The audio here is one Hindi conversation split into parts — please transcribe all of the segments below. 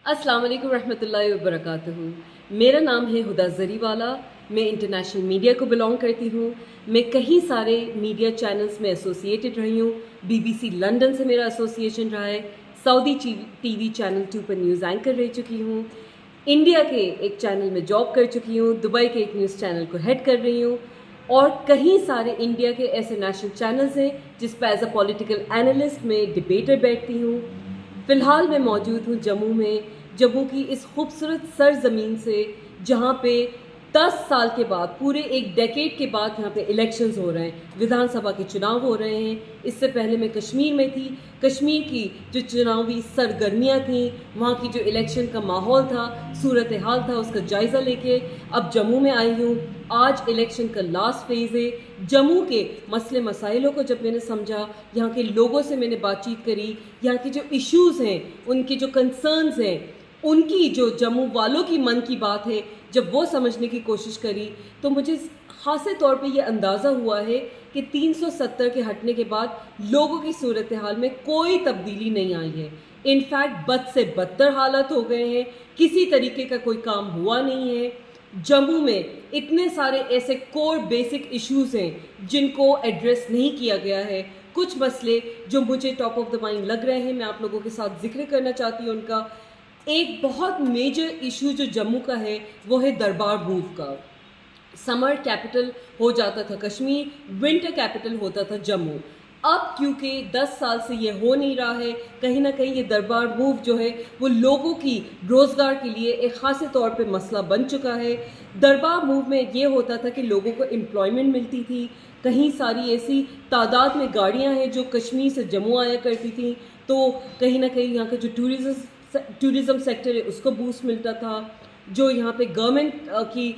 अस्सलाम वालेकुम रहमतुल्लाहि व बरकातुहू। मेरा नाम है हुदा जरीवाला। मैं इंटरनेशनल मीडिया को बिलोंग करती हूँ। मैं कई सारे मीडिया चैनल्स में एसोसिएटेड रही हूँ। बीबीसी लंदन से मेरा एसोसिएशन रहा है। सऊदी टीवी चैनल 2 पर न्यूज़ एंकर रह चुकी हूँ। इंडिया के एक चैनल में जॉब कर चुकी हूँ। दुबई के एक न्यूज़ चैनल को हेड कर रही हूँ और कई सारे इंडिया के ऐसे नेशनल चैनल्स हैं जिस पर एज अ पॉलिटिकल एनालिस्ट में डिबेटर बैठती हूँ। फ़िलहाल मैं मौजूद हूँ जम्मू में, जम्मू की इस खूबसूरत सरजमीन से जहाँ पे 10 साल के बाद, पूरे एक डेकेड के बाद यहाँ पे इलेक्शंस हो रहे हैं, विधानसभा के चुनाव हो रहे हैं। इससे पहले मैं कश्मीर में थी। कश्मीर की जो चुनावी सरगर्मियाँ थीं, वहाँ की जो इलेक्शन का माहौल था, सूरत हाल था, उसका जायज़ा लेके अब जम्मू में आई हूँ। आज इलेक्शन का लास्ट फेज़ है। जम्मू के मसले मसाइलों को जब मैंने समझा, यहाँ के लोगों से मैंने बातचीत करी, यहाँ के जो इश्यूज़ हैं, उनके जो कंसर्न्स हैं, उनकी जो जम्मू वालों की मन की बात है, जब वो समझने की कोशिश करी, तो मुझे खासे तौर पे ये अंदाज़ा हुआ है कि 370 के हटने के बाद लोगों की सूरत हाल में कोई तब्दीली नहीं आई है। इनफैक्ट बद से बदतर हालात हो गए हैं। किसी तरीके का कोई काम हुआ नहीं है। जम्मू में इतने सारे ऐसे कोर बेसिक इश्यूज़ हैं जिनको एड्रेस नहीं किया गया है। कुछ मसले जो मुझे टॉप ऑफ द माइंड लग रहे हैं, मैं आप लोगों के साथ जिक्र करना चाहती हूँ उनका। एक बहुत मेजर इशू जो जम्मू का है वो है दरबार मूव का। समर कैपिटल हो जाता था कश्मीर, विंटर कैपिटल होता था जम्मू। अब क्योंकि 10 साल से ये हो नहीं रहा है, कहीं ना कहीं ये दरबार मूव जो है वो लोगों की रोज़गार के लिए एक ख़ासे तौर पे मसला बन चुका है। दरबार मूव में ये होता था कि लोगों को एम्प्लॉयमेंट मिलती थी। कहीं सारी ऐसी तादाद में गाड़ियाँ हैं जो कश्मीर से जम्मू आया करती थी, तो कहीं ना कहीं यहाँ का जो टूरिज़्म सेक्टर है उसको बूस्ट मिलता था। जो यहाँ पे गवर्नमेंट की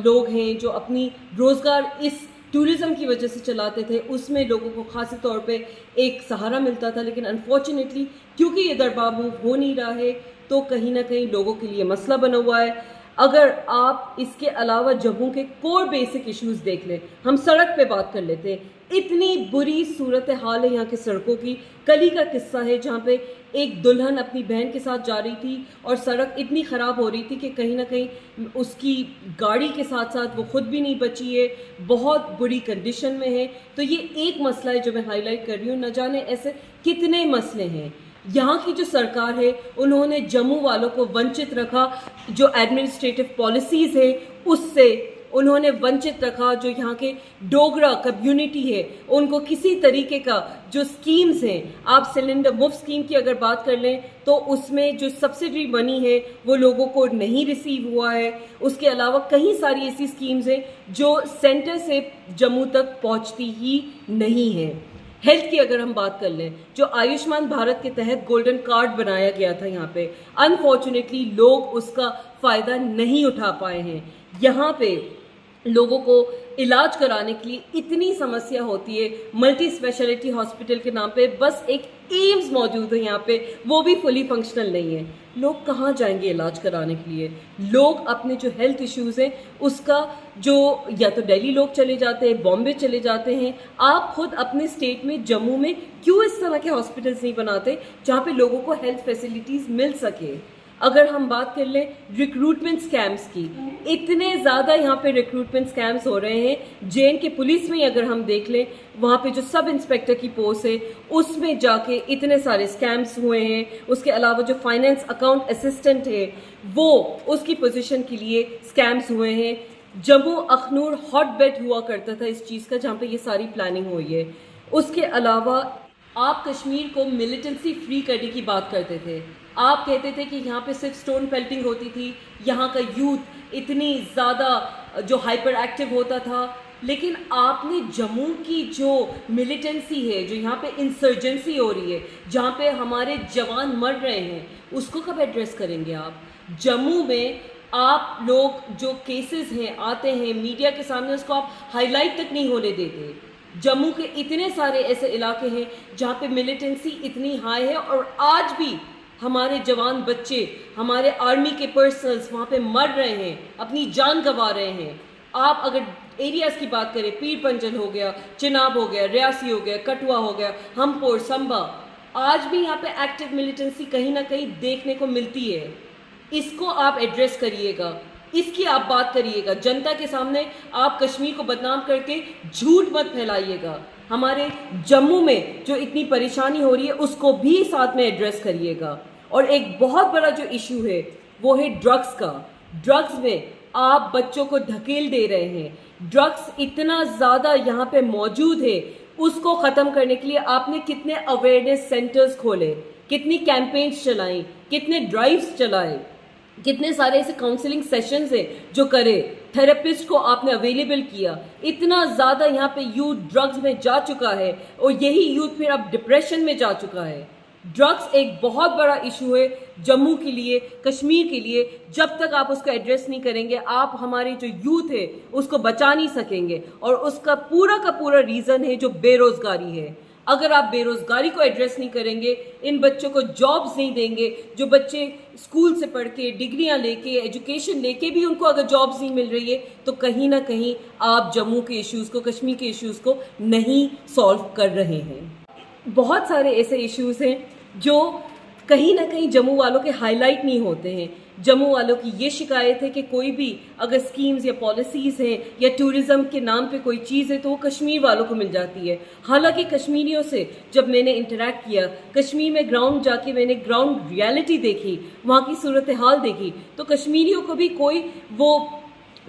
लोग हैं जो अपनी रोज़गार इस टूरिज़्म की वजह से चलाते थे, उसमें लोगों को ख़ास तौर पे एक सहारा मिलता था। लेकिन अनफॉर्चुनेटली क्योंकि ये दरबार मूव हो नहीं रहा है, तो कहीं ना कहीं लोगों के लिए मसला बना हुआ है। अगर आप इसके अलावा जम्मू के कोर बेसिक इश्यूज़ देख लें, हम सड़क पे बात कर लेते हैं। इतनी बुरी सूरत हाल है यहाँ की सड़कों की। कल ही का किस्सा है जहाँ पे एक दुल्हन अपनी बहन के साथ जा रही थी और सड़क इतनी ख़राब हो रही थी कि कहीं ना कहीं उसकी गाड़ी के साथ साथ वो खुद भी नहीं बची है, बहुत बुरी कंडीशन में है। तो ये एक मसला है जो मैं हाईलाइट कर रही हूँ। न जाने ऐसे कितने मसले हैं। यहाँ की जो सरकार है उन्होंने जम्मू वालों को वंचित रखा। जो एडमिनिस्ट्रेटिव पॉलिसीज़ है उससे उन्होंने वंचित रखा। जो यहाँ के डोगरा कम्युनिटी है उनको किसी तरीके का जो स्कीम्स हैं, आप सिलेंडर मुफ्त स्कीम की अगर बात कर लें तो उसमें जो सब्सिडी मनी है वो लोगों को नहीं रिसीव हुआ है। उसके अलावा कई सारी ऐसी स्कीम्स हैं जो सेंटर से जम्मू तक पहुँचती ही नहीं है। हेल्थ की अगर हम बात कर लें, जो आयुष्मान भारत के तहत गोल्डन कार्ड बनाया गया था यहाँ पे, अनफॉर्चुनेटली लोग उसका फ़ायदा नहीं उठा पाए हैं। यहाँ पे लोगों को इलाज कराने के लिए इतनी समस्या होती है। मल्टी स्पेशलिटी हॉस्पिटल के नाम पे बस एक एम्स मौजूद है यहाँ पे, वो भी फुली फंक्शनल नहीं है। लोग कहाँ जाएंगे इलाज कराने के लिए? लोग अपने जो हेल्थ इश्यूज़ हैं उसका जो या तो दिल्ली लोग चले जाते हैं, बॉम्बे चले जाते हैं। आप खुद अपने स्टेट में जम्मू में क्यों इस तरह के हॉस्पिटल्स नहीं बनाते जहाँ पे लोगों को हेल्थ फैसिलिटीज़ मिल सके? अगर हम बात कर लें रिक्रूटमेंट स्कैम्स की, इतने ज़्यादा यहाँ पे रिक्रूटमेंट स्कैम्स हो रहे हैं। जेएन के पुलिस में अगर हम देख लें, वहाँ पे जो सब इंस्पेक्टर की पोस्ट है उसमें जाके इतने सारे स्कैम्स हुए हैं। उसके अलावा जो फाइनेंस अकाउंट असिस्टेंट है वो उसकी पोजीशन के लिए स्कैम्स हुए हैं। जम्मू अखनूर हॉट बेड हुआ करता था इस चीज़ का, जहाँ पे ये सारी प्लानिंग हुई है। उसके अलावा आप कश्मीर को मिलिटेंसी फ्री करने की बात करते थे। आप कहते थे कि यहाँ पे सिर्फ स्टोन पेल्टिंग होती थी, यहाँ का यूथ इतनी ज़्यादा जो हाइपर एक्टिव होता था। लेकिन आपने जम्मू की जो मिलिटेंसी है, जो यहाँ पे इंसर्जेंसी हो रही है, जहाँ पे हमारे जवान मर रहे हैं, उसको कब एड्रेस करेंगे आप? जम्मू में आप लोग जो केसेस हैं आते हैं मीडिया के सामने, उसको आप हाईलाइट तक नहीं होने देते। जम्मू के इतने सारे ऐसे इलाके हैं जहाँ पे मिलिटेंसी इतनी हाई है और आज भी हमारे जवान बच्चे, हमारे आर्मी के पर्सनल्स वहाँ पे मर रहे हैं, अपनी जान गंवा रहे हैं। आप अगर एरियाज़ की बात करें, पीर पंजल हो गया, चिनाब हो गया, रियासी हो गया, कठुआ हो गया, हमपुर, संबा, आज भी यहाँ पे एक्टिव मिलिटेंसी कहीं ना कहीं देखने को मिलती है। इसको आप एड्रेस करिएगा, इसकी आप बात करिएगा जनता के सामने। आप कश्मीर को बदनाम करके झूठ मत फैलाइएगा। हमारे जम्मू में जो इतनी परेशानी हो रही है उसको भी साथ में एड्रेस करिएगा। और एक बहुत बड़ा जो इशू है वो है ड्रग्स का। ड्रग्स में आप बच्चों को ढकेल दे रहे हैं। ड्रग्स इतना ज़्यादा यहाँ पे मौजूद है, उसको ख़त्म करने के लिए आपने कितने अवेयरनेस सेंटर्स खोले, कितनी कैंपेन्स चलाई, कितने ड्राइव्स चलाए, कितने सारे ऐसे काउंसलिंग सेशंस हैं जो करे, थेरेपिस्ट को आपने अवेलेबल किया। इतना ज़्यादा यहाँ पे यूथ ड्रग्स में जा चुका है और यही यूथ फिर अब डिप्रेशन में जा चुका है। ड्रग्स एक बहुत बड़ा इशू है जम्मू के लिए, कश्मीर के लिए। जब तक आप उसको एड्रेस नहीं करेंगे आप हमारे जो यूथ है उसको बचा नहीं सकेंगे। और उसका पूरा का पूरा रीज़न है जो बेरोज़गारी है। अगर आप बेरोज़गारी को एड्रेस नहीं करेंगे, इन बच्चों को जॉब्स नहीं देंगे, जो बच्चे स्कूल से पढ़ के डिग्रियाँ लेके एजुकेशन लेके भी उनको अगर जॉब्स नहीं मिल रही है, तो कहीं ना कहीं आप जम्मू के इश्यूज़ को, कश्मीर के इश्यूज़ को नहीं सॉल्व कर रहे हैं। बहुत सारे ऐसे इश्यूज़ हैं जो कहीं ना कहीं जम्मू वालों के हाईलाइट नहीं होते हैं। जम्मू वालों की ये शिकायत है कि कोई भी अगर स्कीम्स या पॉलिसीज़ हैं या टूरिज़्म के नाम पे कोई चीज़ है तो वो कश्मीर वालों को मिल जाती है। हालांकि कश्मीरियों से जब मैंने इंटरेक्ट किया, कश्मीर में ग्राउंड जाके मैंने ग्राउंड रियलिटी देखी, वहाँ की सूरत हाल देखी, तो कश्मीरियों को भी कोई वो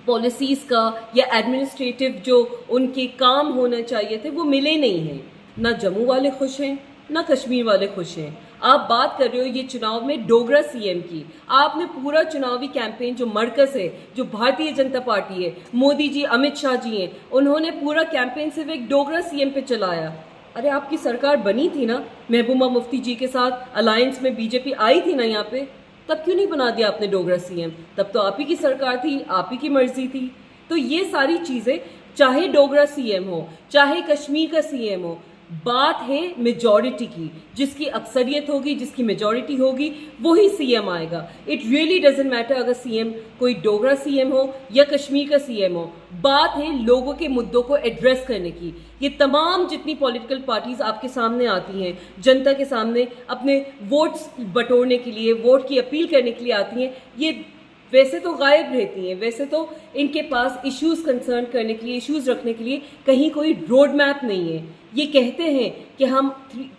पॉलिसीज़ का या एडमिनिस्ट्रेटिव जो उनके काम होना चाहिए थे वो मिले नहीं हैं। ना जम्मू वाले खुश हैं, ना कश्मीर वाले खुश हैं। आप बात कर रहे हो ये चुनाव में डोगरा सीएम की। आपने पूरा चुनावी कैंपेन जो मरकज़ है, जो भारतीय जनता पार्टी है, मोदी जी, अमित शाह जी हैं, उन्होंने पूरा कैंपेन सिर्फ एक डोगरा सीएम पे चलाया। अरे आपकी सरकार बनी थी ना, महबूबा मुफ्ती जी के साथ अलायंस में बीजेपी आई थी ना यहाँ पे, तब क्यों नहीं बना दिया आपने डोगरा सीएम? तब तो आप ही की सरकार थी, आप ही की मर्जी थी। तो ये सारी चीज़ें, चाहे डोगरा सीएम हो, चाहे कश्मीर का सीएम हो, बात है मेजॉरिटी की। जिसकी अक्सरियत होगी, जिसकी मेजॉरिटी होगी, वही सीएम आएगा। इट रियली डजेंट मैटर अगर सीएम कोई डोगरा सीएम हो या कश्मीर का सीएम हो। बात है लोगों के मुद्दों को एड्रेस करने की। ये तमाम जितनी पॉलिटिकल पार्टीज आपके सामने आती हैं, जनता के सामने अपने वोट्स बटोरने के लिए, वोट की अपील करने के लिए आती हैं, ये वैसे तो गायब रहती हैं। वैसे तो इनके पास इश्यूज़ कंसर्न करने के लिए, इश्यूज़ रखने के लिए कहीं कोई रोड मैप नहीं है। ये कहते हैं कि हम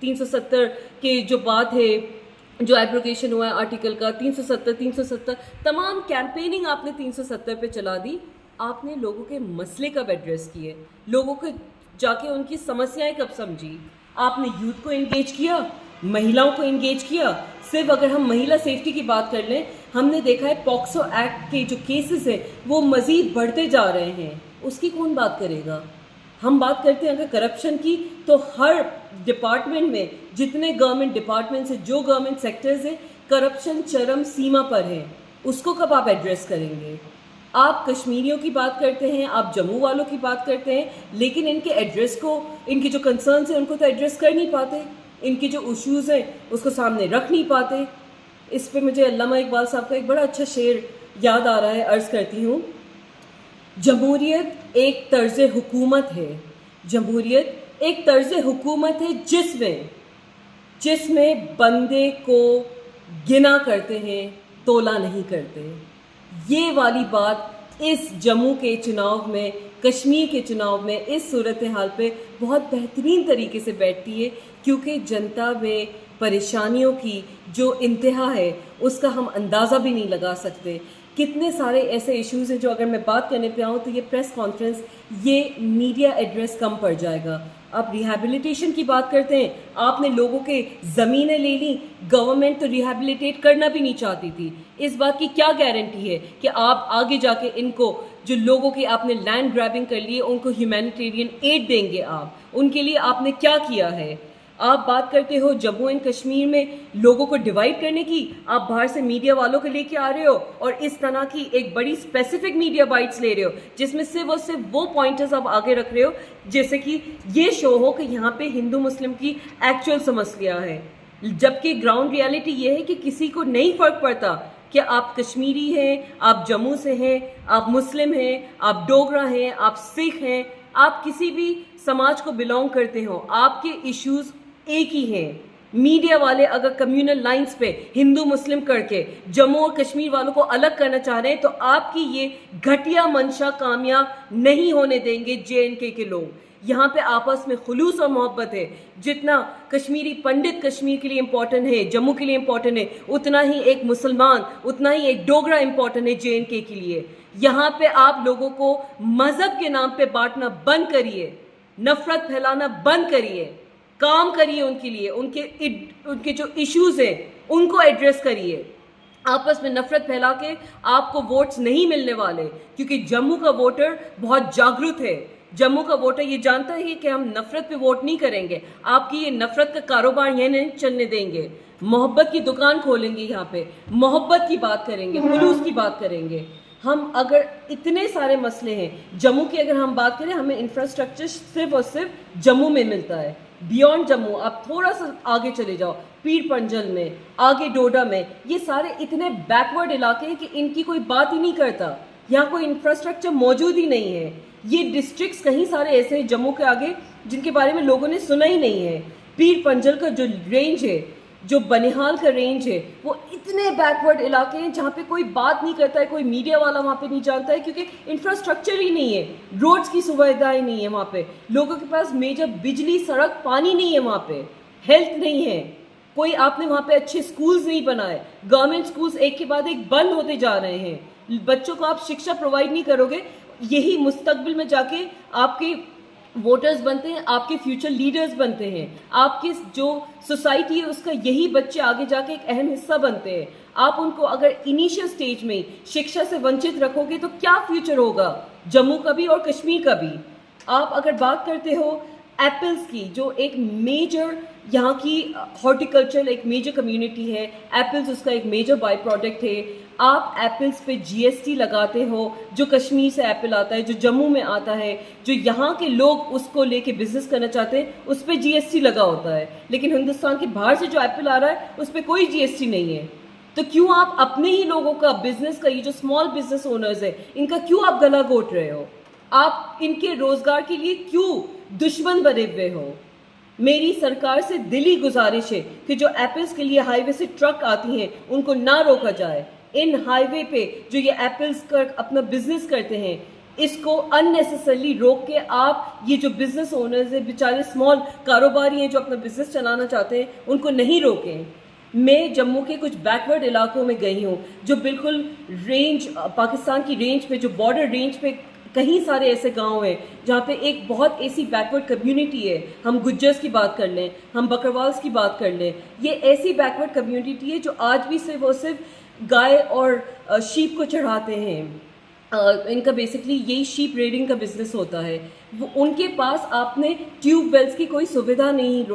370 के जो बात है, जो एब्रोगेशन हुआ है आर्टिकल का, 370 तमाम कैंपेनिंग आपने 370 पे चला दी। आपने लोगों के मसले कब एड्रेस किए? लोगों को जाके उनकी समस्याएं कब समझी? आपने यूथ को एंगेज किया, महिलाओं को एंगेज किया। सिर्फ अगर हम महिला सेफ्टी की बात कर लें, हमने देखा है पॉक्सो एक्ट के जो केसेस हैं वो मज़ीद बढ़ते जा रहे हैं। उसकी कौन बात करेगा? हम बात करते हैं अगर करप्शन की, तो हर डिपार्टमेंट में जितने गवर्नमेंट डिपार्टमेंट्स हैं, जो गवर्नमेंट सेक्टर्स हैं, करप्शन चरम सीमा पर है। उसको कब आप एड्रेस करेंगे? आप कश्मीरियों की बात करते हैं, आप जम्मू वालों की बात करते हैं, लेकिन इनके एड्रेस को, इनके जो कंसर्न्स हैं उनको तो एड्रेस कर नहीं पाते। इनके जो इश्यूज़ हैं उसको सामने रख नहीं पाते। इस पे मुझे अल्लामा इकबाल साहब का एक बड़ा अच्छा शेर याद आ रहा है, अर्ज़ करती हूँ। जमहूरियत एक तर्ज़ हुकूमत है, जमहूरियत एक तर्ज़ हुकूमत है जिसमें बंदे को गिना करते हैं, तोला नहीं करते। ये वाली बात इस जम्मू के चुनाव में, कश्मीर के चुनाव में, इस सूरत हाल पे बहुत बेहतरीन तरीके से बैठती है, क्योंकि जनता में परेशानियों की जो इंतहा है उसका हम अंदाज़ा भी नहीं लगा सकते। कितने सारे ऐसे इश्यूज़ हैं जो अगर मैं बात करने पे आऊँ तो ये प्रेस कॉन्फ्रेंस, ये मीडिया एड्रेस कम पड़ जाएगा। आप रिहैबिलिटेशन की बात करते हैं, आपने लोगों के ज़मीनें ले ली, गवर्नमेंट तो रिहैबिलिटेट करना भी नहीं चाहती थी। इस बात की क्या गारंटी है कि आप आगे जाके इनको, जो लोगों की आपने लैंड ग्रैबिंग कर ली है, उनको ह्यूमैनिटेरियन एड देंगे आप? उनके लिए आपने क्या किया है? आप बात करते हो जम्मू एंड कश्मीर में लोगों को डिवाइड करने की, आप बाहर से मीडिया वालों को लेके आ रहे हो और इस तरह की एक बड़ी स्पेसिफिक मीडिया बाइट्स ले रहे हो जिसमें सिर्फ और सिर्फ वो पॉइंटर्स आप आगे रख रहे हो, जैसे कि ये शो हो कि यहाँ पे हिंदू मुस्लिम की एक्चुअल समस्या है। जबकि ग्राउंड रियलिटी ये है कि किसी को नहीं फ़र्क पड़ता कि आप कश्मीरी हैं, आप जम्मू से हैं, आप मुस्लिम हैं, आप डोगरा हैं, आप सिख हैं, आप किसी भी समाज को बिलोंग करते हो, आपके इश्यूज़ एक ही हैं। मीडिया वाले अगर कम्युनल लाइंस पे हिंदू मुस्लिम करके जम्मू और कश्मीर वालों को अलग करना चाह रहे हैं तो आपकी ये घटिया मंशा कामयाब नहीं होने देंगे JNK के लोग। यहाँ पे आपस में खुलूस और मोहब्बत है। जितना कश्मीरी पंडित कश्मीर के लिए इम्पोर्टेंट है, जम्मू के लिए इम्पोर्टेंट है, उतना ही एक मुसलमान, उतना ही एक डोगरा इम्पोर्टेंट है JNK के लिए। यहाँ पे आप लोगों को मजहब के नाम पे बांटना बंद करिए, नफरत फैलाना बंद करिए, काम करिए उनके लिए, उनके जो इश्यूज हैं उनको एड्रेस करिए। आपस में नफरत फैला के आपको वोट्स नहीं मिलने वाले, क्योंकि जम्मू का वोटर बहुत जागरूक है। जम्मू का वोटर ये जानता है कि हम नफरत पे वोट नहीं करेंगे, आपकी ये नफरत का कारोबार यह नहीं चलने देंगे। मोहब्बत की दुकान खोलेंगे, यहाँ पे मोहब्बत की बात करेंगे, खुलूस की बात करेंगे। हम अगर इतने सारे मसले हैं जम्मू की, अगर हम बात करें, हमें इंफ्रास्ट्रक्चर सिर्फ और सिर्फ जम्मू में मिलता है। बियॉन्ड जम्मू आप थोड़ा सा आगे चले जाओ, पीर पंजल में, आगे डोडा में, ये सारे इतने बैकवर्ड इलाके हैं कि इनकी कोई बात ही नहीं करता। यहाँ कोई इंफ्रास्ट्रक्चर मौजूद ही नहीं है। ये डिस्ट्रिक्ट्स कहीं सारे ऐसे हैं जम्मू के आगे जिनके बारे में लोगों ने सुना ही नहीं है। पीर पंजल का जो रेंज है, जो बनिहाल का रेंज है, वो इतने बैकवर्ड इलाके हैं जहाँ पे कोई बात नहीं करता है, कोई मीडिया वाला वहाँ पे नहीं जानता है, क्योंकि इंफ्रास्ट्रक्चर ही नहीं है, रोड्स की सुविधाएं नहीं है वहाँ पे, लोगों के पास मेजर बिजली, सड़क, पानी नहीं है वहाँ पे, हेल्थ नहीं है, कोई आपने वहाँ पे अच्छे स्कूल्स नहीं बनाए। गवर्नमेंट स्कूल्स एक के बाद एक बंद होते जा रहे हैं। बच्चों को आप शिक्षा प्रोवाइड नहीं करोगे, यही मुस्तकबिल में जाके आपके वोटर्स बनते हैं, आपके फ्यूचर लीडर्स बनते हैं, आपकी जो सोसाइटी है उसका यही बच्चे आगे जाके एक अहम हिस्सा बनते हैं। आप उनको अगर इनिशियल स्टेज में शिक्षा से वंचित रखोगे तो क्या फ्यूचर होगा जम्मू का भी और कश्मीर का भी। आप अगर बात करते हो एप्पल्स की, जो एक मेजर यहाँ की हॉर्टिकल्चर एक मेजर कम्युनिटी है, एप्पल्स उसका एक मेजर बाई प्रोडक्ट है। आप एप्पल्स पे GST लगाते हो, जो कश्मीर से एप्पल आता है, जो जम्मू में आता है, जो यहाँ के लोग उसको लेके बिजनेस करना चाहते हैं, उस पर GST लगा होता है। लेकिन हिंदुस्तान के बाहर से जो एप्पल आ रहा है उस पर कोई GST नहीं है। तो क्यों आप अपने ही लोगों का बिजनेस का, ये जो स्मॉल बिजनेस ओनर्स है, इनका क्यों आप गला घोट रहे हो? आप इनके रोजगार के लिए क्यों दुश्मन बने हुए हो? मेरी सरकार से दिली गुजारिश है कि जो एप्पल्स के लिए हाईवे से ट्रक आती हैं उनको ना रोका जाए। इन हाईवे पे जो ये एप्पल्स का अपना बिजनेस करते हैं, इसको अननेसेसरली रोक के आप ये जो बिजनेस ओनर्स हैं, बेचारे स्मॉल कारोबारी हैं जो अपना बिजनेस चलाना चाहते हैं, उनको नहीं रोकें। मैं जम्मू के कुछ बैकवर्ड इलाकों में गई हूँ, जो बिल्कुल रेंज, पाकिस्तान की रेंज पे, जो बॉर्डर रेंज पे कहीं सारे ऐसे गांव हैं जहाँ पे एक बहुत ऐसी बैकवर्ड कम्युनिटी है। हम गुज्जर्स की बात कर लें, हम बकरवाल्स की बात कर लें, ये ऐसी बैकवर्ड कम्युनिटी है जो आज भी सिर्फ और सिर्फ गाय और शीप को चढ़ाते हैं। इनका बेसिकली यही शीप रेडिंग का बिजनेस होता है। वो उनके पास आपने ट्यूबवेल्स की कोई सुविधा नहीं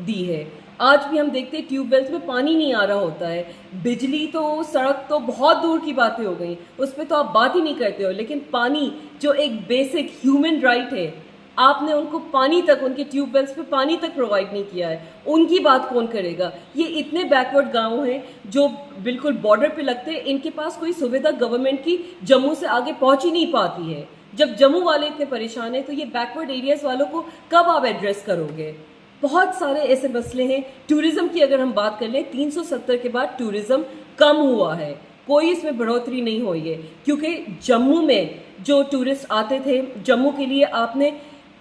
दी है। आज भी हम देखते हैं ट्यूबवेल्स में पानी नहीं आ रहा होता है। बिजली तो, सड़क तो बहुत दूर की बातें हो गई, उस पर तो आप बात ही नहीं करते हो। लेकिन पानी जो एक बेसिक ह्यूमन राइट है, आपने उनको पानी तक, उनके ट्यूबवेल्स पे पानी तक प्रोवाइड नहीं किया है। उनकी बात कौन करेगा? ये इतने बैकवर्ड गांव हैं जो बिल्कुल बॉर्डर पे लगते हैं, इनके पास कोई सुविधा गवर्नमेंट की जम्मू से आगे पहुंच ही नहीं पाती है। जब जम्मू वाले इतने परेशान हैं तो ये बैकवर्ड एरियाज वालों को कब आप एड्रेस करोगे? बहुत सारे ऐसे मसले हैं। टूरिज्म की अगर हम बात कर लें, 370 के बाद टूरिज्म कम हुआ है, कोई इसमें बढ़ोतरी नहीं हुई है, क्योंकि जम्मू में जो टूरिस्ट आते थे, जम्मू के लिए आपने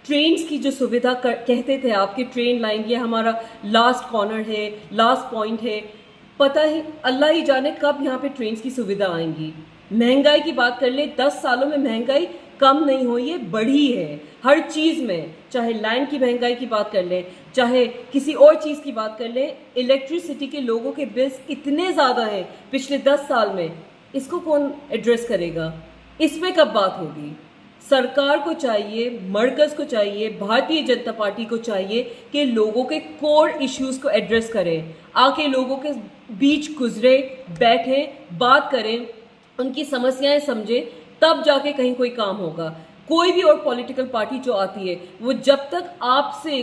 ट्रेन्स की जो सुविधा कहते थे, आपके ट्रेन लाइन, ये हमारा लास्ट कॉर्नर है, लास्ट पॉइंट है, पता ही अल्लाह ही जाने कब यहाँ पे ट्रेन्स की सुविधा आएंगी। महंगाई की बात कर ले, 10 सालों में महंगाई कम नहीं हुई है, बढ़ी है हर चीज़ में। चाहे लैंड की महंगाई की बात कर लें, चाहे किसी और चीज़ की बात कर लें, इलेक्ट्रिसिटी के लोगों के बिल्स इतने ज़्यादा हैं पिछले 10 साल में, इसको कौन एड्रेस करेगा? इसमें कब बात होगी? सरकार को चाहिए, मरकज़ को चाहिए, भारतीय जनता पार्टी को चाहिए कि लोगों के कोर इश्यूज़ को एड्रेस करें, आके लोगों के बीच गुजरे, बैठें, बात करें, उनकी समस्याएं समझें, तब जाके कहीं कोई काम होगा। कोई भी और पॉलिटिकल पार्टी जो आती है, वो जब तक आपसे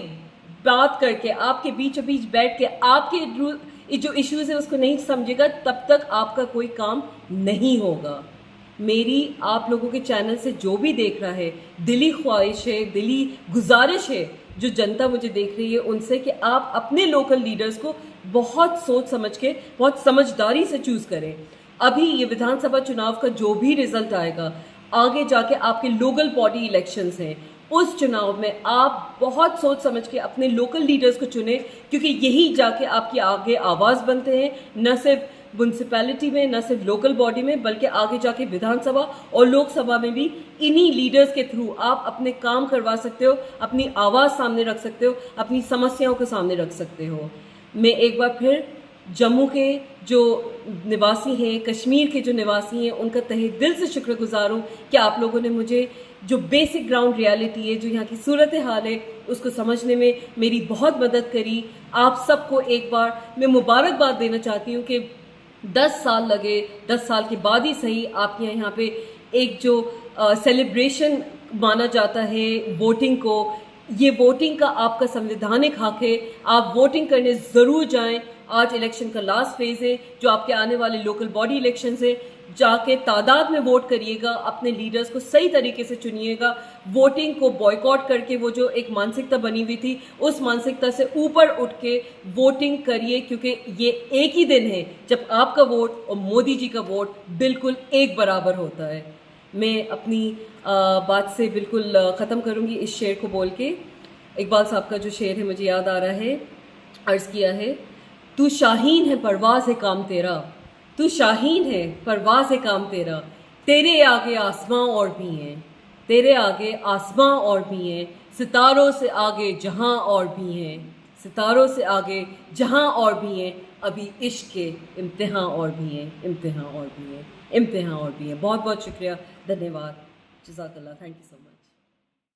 बात करके, आपके बीचों बीच बैठ के आपके जो इश्यूज़ है उसको नहीं समझेगा, तब तक आपका कोई काम नहीं होगा। मेरी आप लोगों के चैनल से जो भी देख रहा है, दिली ख्वाहिश है, दिली गुजारिश है, जो जनता मुझे देख रही है उनसे कि आप अपने लोकल लीडर्स को बहुत सोच समझ के, बहुत समझदारी से चूज़ करें। अभी ये विधानसभा चुनाव का जो भी रिजल्ट आएगा, आगे जाके आपके लोकल बॉडी इलेक्शंस हैं, उस चुनाव में आप बहुत सोच समझ के अपने लोकल लीडर्स को चुनें, क्योंकि यही जाके आपकी आगे आवाज़ बनते हैं, न सिर्फ म्यूनसिपैलिटी में, न सिर्फ लोकल बॉडी में, बल्कि आगे जाके विधानसभा और लोकसभा में भी इन्हीं लीडर्स के थ्रू आप अपने काम करवा सकते हो, अपनी आवाज़ सामने रख सकते हो, अपनी समस्याओं को सामने रख सकते हो। मैं एक बार फिर जम्मू के जो निवासी हैं, कश्मीर के जो निवासी हैं, उनका तहे दिल से शुक्रगुजार हूँ कि आप लोगों ने मुझे जो बेसिक ग्राउंड रियलिटी है, जो यहाँ की सूरत हाल है, उसको समझने में मेरी बहुत मदद करी। आप सबको एक बार मैं मुबारकबाद देना चाहती हूँ कि 10 साल लगे, 10 साल के बाद ही सही आपके यहाँ पे एक जो सेलिब्रेशन माना जाता है वोटिंग को, ये वोटिंग का आपका संवैधानिक हक है, आप वोटिंग करने ज़रूर जाएं। आज इलेक्शन का लास्ट फेज़ है, जो आपके आने वाले लोकल बॉडी इलेक्शंस है, जाके तादाद में वोट करिएगा, अपने लीडर्स को सही तरीके से चुनिएगा। वोटिंग को बॉयकॉट करके वो जो एक मानसिकता बनी हुई थी, उस मानसिकता से ऊपर उठ के वोटिंग करिए, क्योंकि ये एक ही दिन है जब आपका वोट और मोदी जी का वोट बिल्कुल एक बराबर होता है। मैं अपनी बात से बिल्कुल ख़त्म करूँगी इस शेर को बोल के। इकबाल साहब का जो शेर है मुझे याद आ रहा है, अर्ज़ किया है, तू शाहीन है परवाज़ है काम तेरा, तू शाहीन है परवाज़ है काम तेरा, तेरे आगे आसमां और भी हैं, तेरे आगे आसमां और भी हैं, सितारों से आगे जहां और भी हैं, सितारों से आगे जहां और भी हैं, अभी इश्क के इम्तिहान और भी हैं, इम्तिहान और भी हैं, इम्तिहान और भी हैं। बहुत बहुत शुक्रिया, धन्यवाद, जज़ाकल्लाह, थैंक यू सो मच।